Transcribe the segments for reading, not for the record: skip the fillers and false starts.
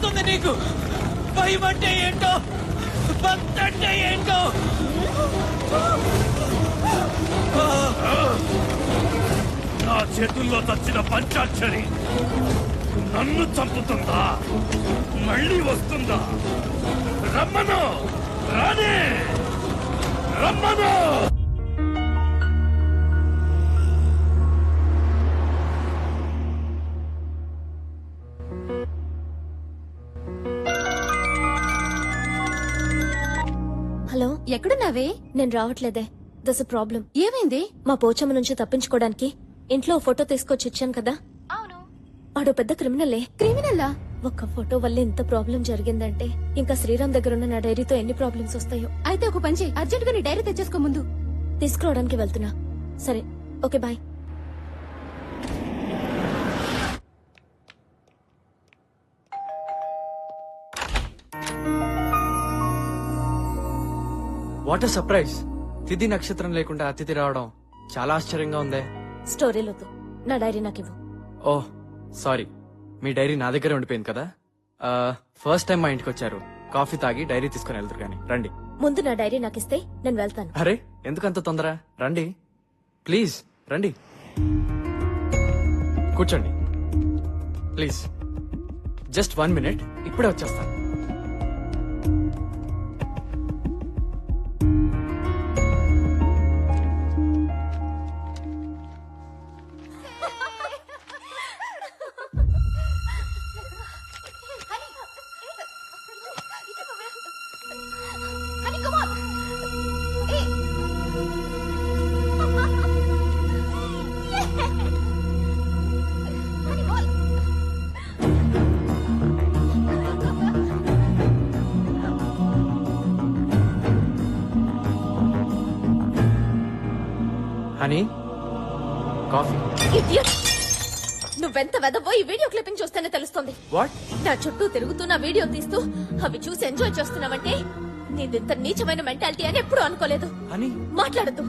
తెలుస్తుంది నీకు భయం అంటే ఏంటో, భక్తి అంటే ఏంటో. నా చేతుల్లో చచ్చిన పంచాక్షరి నన్ను చంపుతుందా, మళ్ళీ వస్తుందా? రమ్మను, రానే రమ్మను. హలో, ఎక్కడున్నావే? నేను రావట్లేదే. దస్ ప్రాబ్లం. ఏమైంది? మా పోచమ్మ నుంచి తప్పించుకోవడానికి ఇంట్లో ఓ ఫోటో తీసుకొచ్చి ఇచ్చాను కదా. అవును. ఆడో పెద్ద క్రిమినలే. క్రిమినల్లా? ఒక్క ఫోటో వల్ల ఇంత ప్రాబ్లం జరిగిందంటే ఇంకా శ్రీరామ్ దగ్గర ఉన్న నా డైరీతో ఎన్ని ప్రాబ్లమ్స్ వస్తాయో. అయితే ఒక పని చెయ్యి, అర్జెంట్ గా నీ డైరీ తెచ్చేసుకో ముందు. తీసుకురావడానికి వెళ్తున్నా. సరే, okay, bye. What a surprise. తిథి నక్షత్రం లేకుండా అతిథి రావడం చాలా ఆశ్చర్యంగా ఉందే. స్టోరీలొద్దు, నా డైరీ నాకు ఇవ్వు. ఓహ్ సారీ, మీ డైరీ నా దగ్గర ఉండిపోయింది కదా. ఫస్ట్ టైం మా ఇంటికి వచ్చారు, కాఫీ తాగి డైరీ తీసుకుని వెళ్తారు కానీ రండి. ముందు నా డైరీ నాకు ఇస్తే నేను వెళ్తాను. అరే ఎందుకంత తొందర, రండి ప్లీజ్ రండి. కూర్చోండి ప్లీజ్. జస్ట్ 1 minute, ఇప్పుడే వచ్చేస్తాను. Honey, coffee. Idiot! నువ్వెంత వెదవో ఈ వీడియో క్లిప్పింగ్ చూస్తేనే తెలుస్తుంది. వాట్? నా చుట్టూ తిరుగుతూ నా వీడియో తీస్తూ అవి చూసి ఎంజాయ్ చేస్తున్నావంటే నీదింత నీచమైన మెంటాలిటీ అని ఎప్పుడూ అనుకోలేదు. హనీ, మాట్లాడద్దు.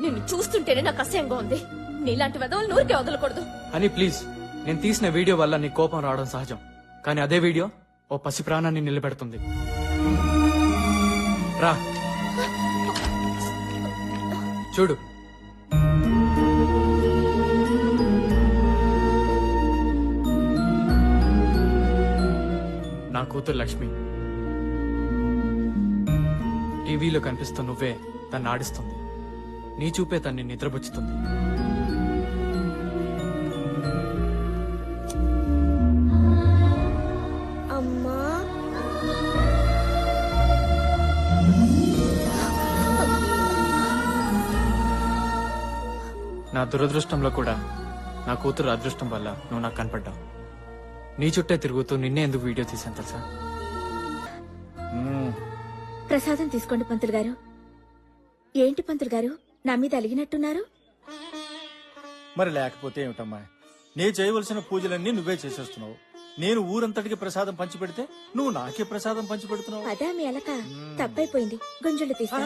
నిన్ను చూస్తుంటేనే నాకు అసహ్యంగా ఉంది. నీలాంటి వెదవులు నూరికే వదలకూడదు. Honey please. నేను తీసిన వీడియో వల్ల నీ కోపం రావడం సహజం, కానీ అదే వీడియో ఓ పసి ప్రాణాన్ని నిలబెడుతుంది. రా చూడు. నా కూతురు లక్ష్మి. టీవీలో కనిపిస్తూ నువ్వే తన్ని ఆడిస్తుంది. నీ చూపే తన్ని నిద్రపుచ్చుతుంది. అమ్మా, నా దురదృష్టంలో కూడా నా కూతురు అదృష్టం వల్ల నువ్వు నాకు కనపడ్డావు. నీ చుట్టే తిరుగుతూ నిన్నే ఎందుకు వీడియో తీసాను తెలుసా? ప్రసాదం తీసుకోండి పంతులు గారు. ఏంటి పంతులు గారు, నా మీద అలిగినట్టున్నారు? మరి లేకపోతే ఏమిటమ్మా, నే చేయవలసిన పూజలన్నీ నువ్వే చేసేస్తున్నావు. నేను ఊరంతటికి ప్రసాదం పంచిపెడితే నువ్వు నాకే ప్రసాదం పంచిపెడుతున్నావు. అదా మీ అలక? తప్పైపోయింది, గుంజులు తీసా.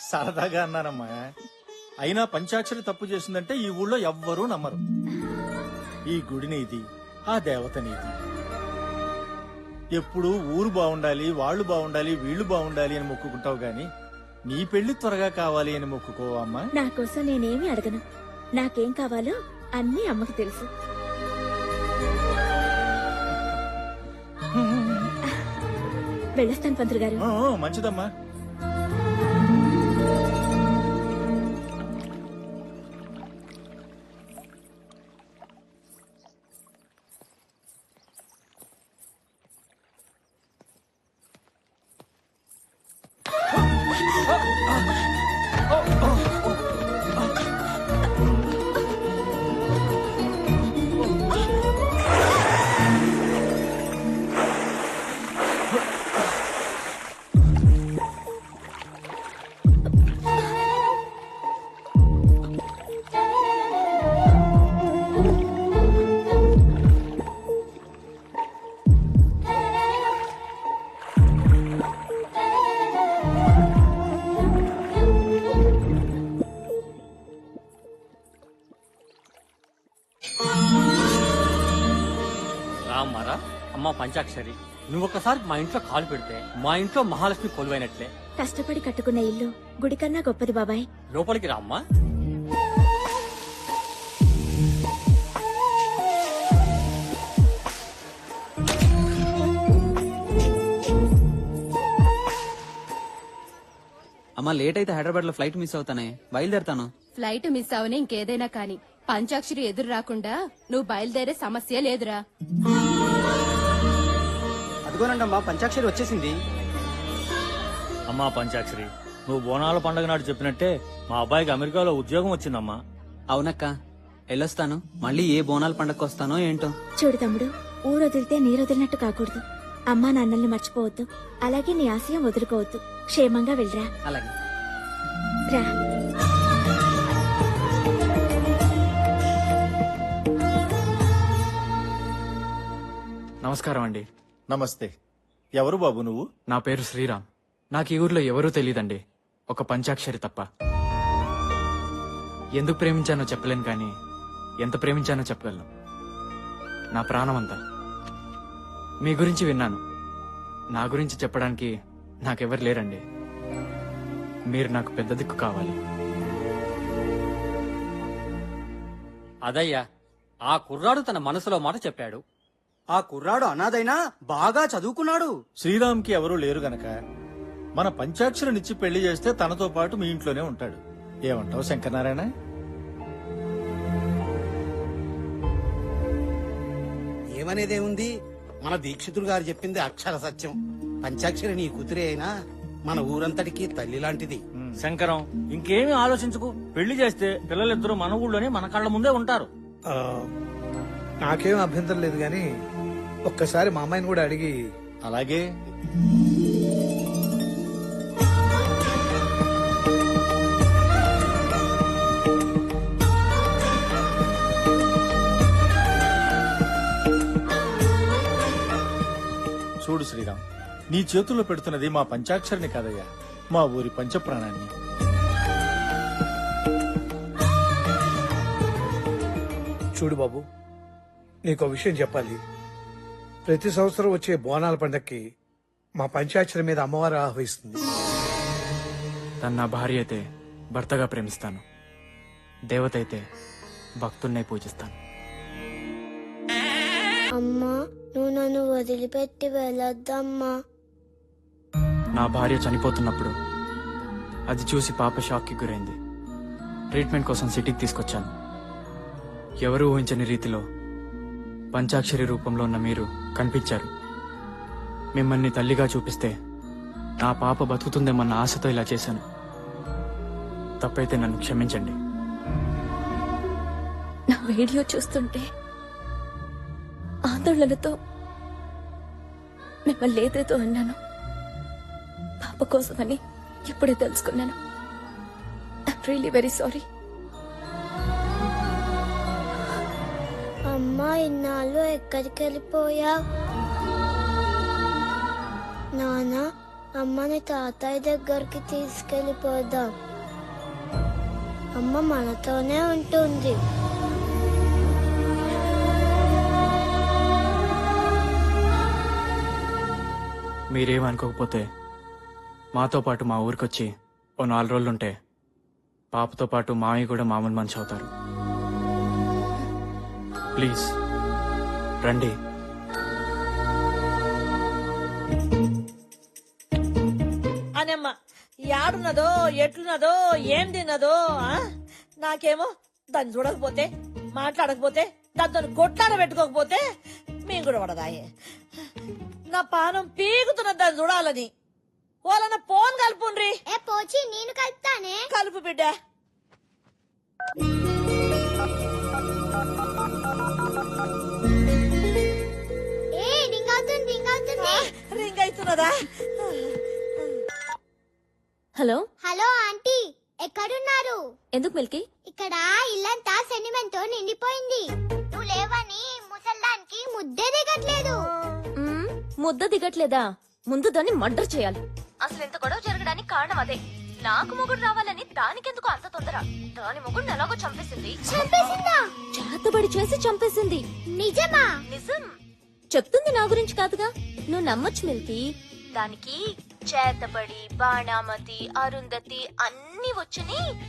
సరదాగా అన్నానమ్మా. అయినా పంచాక్షరి తప్పు చేసిందంటే ఈ ఊళ్ళో ఎవ్వరూ నమ్మరు. ఈ గుడి నీది, ఆ దేవత నీది. ఎప్పుడు ఊరు బాగుండాలి, వాళ్ళు బాగుండాలి, వీళ్ళు బాగుండాలి అని మొక్కుకుంటావు గాని నీ పెళ్లి త్వరగా కావాలి అని మొక్కుకోవమ్మా. నా కోసం నేనేమి అడగను. నాకేం కావాలో అన్నీ అమ్మకి తెలుసు. వెళ్ళొస్తాను పంతులు గారు. మంచిదమ్మా. రామ్మారా, అమ్మ పంచాక్షరి, నువ్వు ఒకసారి మా ఇంట్లో కాలు పెడితే మా ఇంట్లో మహాలక్ష్మి కొలువైనట్లే. కష్టపడి కట్టుకున్న ఇల్లు గుడి కన్నా గొప్పది బాబాయ్. లోపలికి రామ్మా. అమ్మా లేట్ అయితే హైదరాబాద్ లో ఫ్లైట్ మిస్ అవుతానే, బయలుదేరుతాను. ఫ్లైట్ మిస్ అవని ఇంకేదైనా కాని పంచాక్షరి ఎదురు రాకుండా నువ్వు బయలుదేరే సమస్య లేదురా. అదిగోనండమ్మా పంచాక్షరి వచ్చేసింది. అమ్మా పంచాక్షరి, నువ్వు బోనాల పండుగ నాడు చెప్పినట్టే మా అబ్బాయికి అమెరికాలో ఉద్యోగం వచ్చిందమ్మా. అవునక్క, వెళ్ళొస్తాను. మళ్ళీ ఏ బోనాల పండగకు వస్తానో ఏంటో. చూడు తమ్ముడు, ఊరు వదిలితే నీరు వదిలినట్టు కాకూడదు. అమ్మా నాన్నల్ని మర్చిపోవద్దు, అలాగే నీ ఆశయం వదులుకోవద్దు. క్షేమంగా వెళ్ళరా. అలాగే. రా. నమస్కారం అండి. నమస్తే. ఎవరు బాబు నువ్వు? నా పేరు శ్రీరామ్. నాకు ఈ ఊర్లో ఎవరూ తెలీదండి, ఒక పంచాక్షరి తప్ప. ఎందుకు ప్రేమించానో చెప్పలేను కానీ ఎంత ప్రేమించానో చెప్పగలను. నా ప్రాణమంతా. మీ గురించి విన్నాను. నా గురించి చెప్పడానికి నాకెవరు లేరండి. మీరు నాకు పెద్ద దిక్కు కావాలి. అదయ్యా, ఆ కుర్రాడు తన మనసులో మాట చెప్పాడు. ఆ కుర్రాడు అనాథైనా బాగా చదువుకున్నాడు. శ్రీరామ్కి ఎవరూ లేరు గనక మన పంచాక్షరినిచ్చి పెళ్లి చేస్తే తనతో పాటు మీ ఇంట్లోనే ఉంటాడు. ఏమంటావు శంకరనారాయణ? ఏమనేదేముంది, మన దీక్షితులు గారు చెప్పింది అక్షర సత్యం. పంచాక్షరి నీ కూతురే అయినా మన ఊరంతటికి తల్లి లాంటిది. శంకరం, ఇంకేమీ ఆలోచించుకు. పెళ్లి చేస్తే పిల్లలిద్దరూ మన ఊళ్ళోనే మన కళ్ళ ముందే ఉంటారు. నాకేం అభ్యంతరం లేదు గాని ఒక్కసారి మా అమ్మాయిని కూడా అడిగి. అలాగే. చూడు శ్రీరామ్, నీ చేతుల్లో పెడుతున్నది మా పంచాక్షరిని కాదయ్యా, మా ఊరి పంచప్రాణాన్ని. చూడు బాబు, నీకో విషయం చెప్పాలి. ప్రతి సంవత్సరం వచ్చే బోనాల పండక్కి మా పంచాక్షరి మీద అమ్మవారు ఆహ్వానిస్తుంది. తను నా భార్య అయితే భర్తగా ప్రేమిస్తాను, దేవత అయితే భక్తున్నే పూజిస్తాను. అమ్మా, నువ్వు నన్ను వదిలిపెట్టి వెళ్ళొద్దమ్మా. నా భార్య చనిపోతున్నప్పుడు అది చూసి పాప షాక్కి గురైంది. ట్రీట్మెంట్ కోసం సిటీకి తీసుకొచ్చాను. ఎవరూ ఊహించని రీతిలో పంచాక్షరి రూపంలో ఉన్న మీరు కనిపించారు. మిమ్మల్ని తల్లిగా చూపిస్తే నా పాప బతుకుతుందేమన్న ఆశతో ఇలా చేశాను. తప్పైతే నన్ను క్షమించండి. నా వీడియో చూస్తుంటే ఆందోళనతో మిమ్మల్ని ఏదేదో అన్నాను. పాప కోసమని ఇప్పుడే తెలుసుకున్నాను. I'm really very sorry. అమ్మా, ఇన్నాళ్ళు ఎక్కడికి వెళ్ళిపోయా? నాన్న, అమ్మని తాతయ్య దగ్గరికి తీసుకెళ్ళిపోదాం. అమ్మ మనతోనే ఉంటుంది. మీరేమనుకోకపోతే మాతో పాటు మా ఊరికొచ్చి ఓ 4 రోజులుంటే పాపతో పాటు మామయ్య కూడా మామూలు మనిషి అవుతారు. ప్లీజ్ రండి. అనమ్మ యాడున్నదో, ఎట్లున్నదో, ఏం తిన్నదో. నాకేమో దాన్ని చూడకపోతే, మాట్లాడకపోతే, దాంతో కొట్లాడ పెట్టుకోకపోతే మేము కూడా పడదాయే. నా పానం పీగుతున్నది దాన్ని చూడాలని. వాళ్ళన్న ఫోన్ కలుపుండ్రి. పోచి, నేను కలుపుతానే. కలుపు బిడ్డ. రింగ్ అవుతున్నదా? హలో హలో ఆంటీ, ఎక్కడున్నారు? ఎందుకు మిల్కీ? ఇక్కడ ఇల్లంతా సెంటిమెంట్ తో నిండిపోయింది. నువ్వు లేవని ముసల్దానికి ముద్దే దిగట్లేదు. ముద్ద దిగట్లేదా? ముందు దాన్ని మర్డర్ చేయాలి. అసలు ఎంత గొడవ జరగడానికి కారణం అదే. నాకు మొగుడు రావాలని దానికెందుకు అంత తొందర? దాని మొగుడు ఎలాగో చంపేసింది. చంపేసిందా? చేతబడి చేసి చంపేసింది. నిజమా? నిజం. చెప్తుంది నా గురించి కాదుగా. నువ్వు నమ్మొచ్చు మిల్తి, దానికి చేతబడి, బాణామతి, అరుంధతి అన్ని వచ్చని